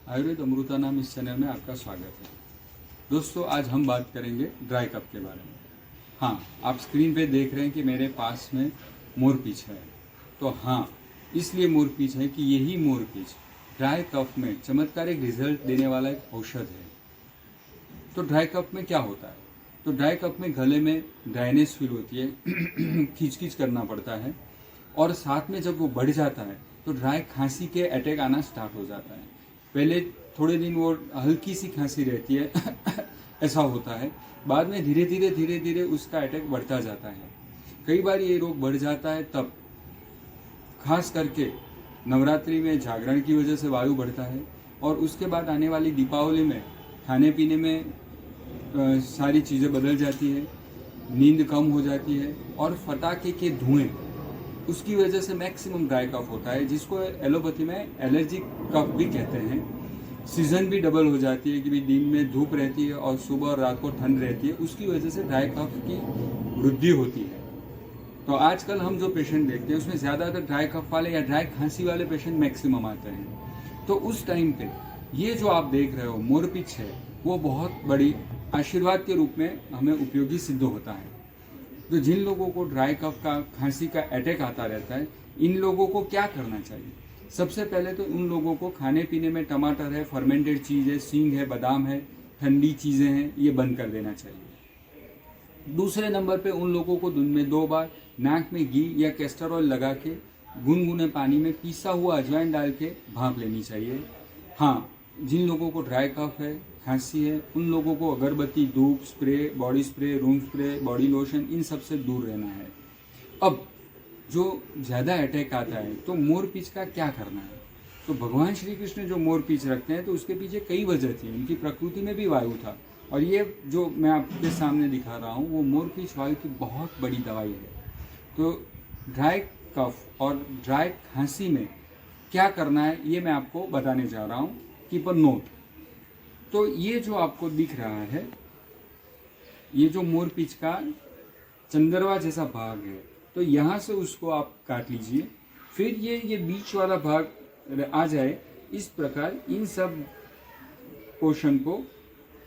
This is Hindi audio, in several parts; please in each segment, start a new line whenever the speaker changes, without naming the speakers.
आयुर्वेद अमृता नाम इस चैनल में आपका स्वागत है। दोस्तों, आज हम बात करेंगे ड्राई कफ के बारे में। हाँ, आप स्क्रीन पे देख रहे हैं कि मेरे पास में मोरपीच है। तो हाँ, इसलिए मोरपीच है कि यही मोरपीच ड्राई कफ में चमत्कारिक रिजल्ट देने वाला एक औषध है। तो ड्राई कफ में क्या होता है? तो ड्राई कफ में गले में ड्राइनेस फील होती है, खींच करना पड़ता है, और साथ में जब वो बढ़ जाता है तो ड्राई खांसी के अटैक आना स्टार्ट हो जाता है। पहले थोड़े दिन वो हल्की सी खांसी रहती है ऐसा होता है, बाद में धीरे धीरे उसका अटैक बढ़ता जाता है। कई बार ये रोग बढ़ जाता है तब खास करके नवरात्रि में जागरण की वजह से वायु बढ़ता है, और उसके बाद आने वाली दीपावली में खाने पीने में सारी चीज़ें बदल जाती है, नींद कम हो जाती है, और फटाके के धुएं उसकी वजह से मैक्सिमम ड्राई कफ होता है, जिसको एलोपैथी में एलर्जिक कफ भी कहते हैं। सीजन भी डबल हो जाती है कि भी दिन में धूप रहती है और सुबह और रात को ठंड रहती है, उसकी वजह से ड्राई कफ की वृद्धि होती है। तो आजकल हम जो पेशेंट देखते हैं उसमें ज़्यादातर ड्राई कफ वाले या ड्राई खांसी वाले पेशेंट मैक्सिमम आते हैं। तो उस टाइम पे ये जो आप देख रहे हो मोरपीच है, वो बहुत बड़ी आशीर्वाद के रूप में हमें उपयोगी सिद्ध होता है। तो जिन लोगों को ड्राई कफ का खांसी का अटैक आता रहता है, इन लोगों को क्या करना चाहिए? सबसे पहले तो उन लोगों को खाने पीने में टमाटर है, फर्मेंटेड चीज़ है, सींग है, बादाम है, ठंडी चीज़ें हैं, ये बंद कर देना चाहिए। दूसरे नंबर पे उन लोगों को दिन में 2 बार नाक में घी या कैस्टर ऑयल लगा के गुनगुने पानी में पिसा हुआ अजवाइन डाल के भाप लेनी चाहिए। हाँ, जिन लोगों को ड्राई कफ है, खांसी है, उन लोगों को अगरबत्ती, धूप, spray, body spray, room spray, body lotion, इन सब से दूर रहना है। अब जो ज़्यादा अटैक आता है तो मोरपीच का क्या करना है? तो भगवान श्री कृष्ण जो मोरपीच रखते हैं तो उसके पीछे कई वजह थी। उनकी प्रकृति में भी वायु था, और ये जो मैं आपके सामने दिखा रहा हूँ वो मोरपीच वायु की बहुत बड़ी दवाई है। तो ड्राई कफ और ड्राई खांसी में क्या करना है ये मैं आपको बताने जा रहा हूँ। Keep a note. तो ये जो आपको दिख रहा है, ये जो मोरपीच का चंदरवा जैसा भाग है, तो यहाँ से उसको आप काट लीजिए। फिर ये बीच वाला भाग आ जाए, इस प्रकार इन सब पोर्शन को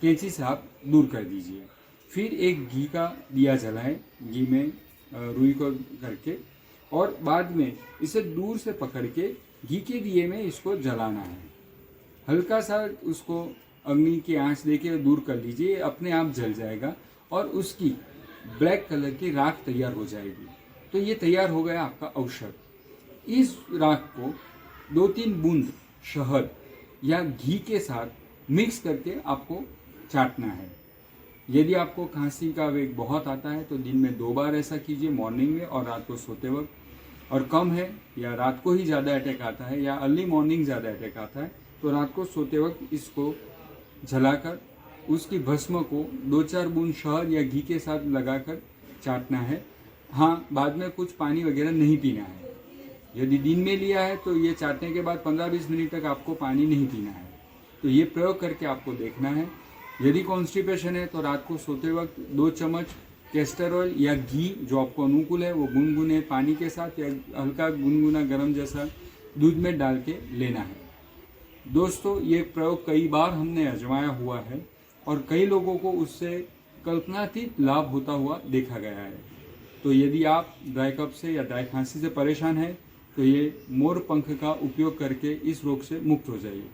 कैंची से आप दूर कर दीजिए। फिर एक घी का दिया जलाएं, घी में रुई को करके, और बाद में इसे दूर से पकड़ के घी के दिए में इसको जलाना है। हल्का सा उसको अग्नि की आंच देके दूर कर लीजिए, अपने आप जल जाएगा और उसकी ब्लैक कलर की राख तैयार हो जाएगी। तो ये तैयार हो गया आपका औषध। इस राख को 2-3 बूंद शहद या घी के साथ मिक्स करके आपको चाटना है। यदि आपको खांसी का वेग बहुत आता है तो दिन में 2 बार ऐसा कीजिए, मॉर्निंग में और रात को सोते वक्त। और कम है या रात को ही ज़्यादा अटैक आता है या अर्ली मॉर्निंग ज़्यादा अटैक आता है तो रात को सोते वक्त इसको जलाकर उसकी भस्म को 2-4 बूंद शहद या घी के साथ लगाकर चाटना है। हाँ, बाद में कुछ पानी वगैरह नहीं पीना है। यदि दिन में लिया है तो ये चाटने के बाद 15-20 मिनट तक आपको पानी नहीं पीना है। तो ये प्रयोग करके आपको देखना है। यदि कॉन्स्टिपेशन है तो रात को सोते वक्त 2 चम्मच कैस्टर ऑयल या घी जो आपको अनुकूल है वो गुनगुने पानी के साथ या हल्का गुनगुना गर्म जैसा दूध में डाल के लेना है। दोस्तों, ये प्रयोग कई बार हमने आजमाया हुआ है और कई लोगों को उससे कल्पनातीत लाभ होता हुआ देखा गया है। तो यदि आप ड्राई कफ से या ड्राई खांसी से परेशान हैं तो ये मोर पंख का उपयोग करके इस रोग से मुक्त हो जाइए।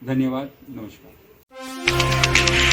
धन्यवाद, नमस्कार।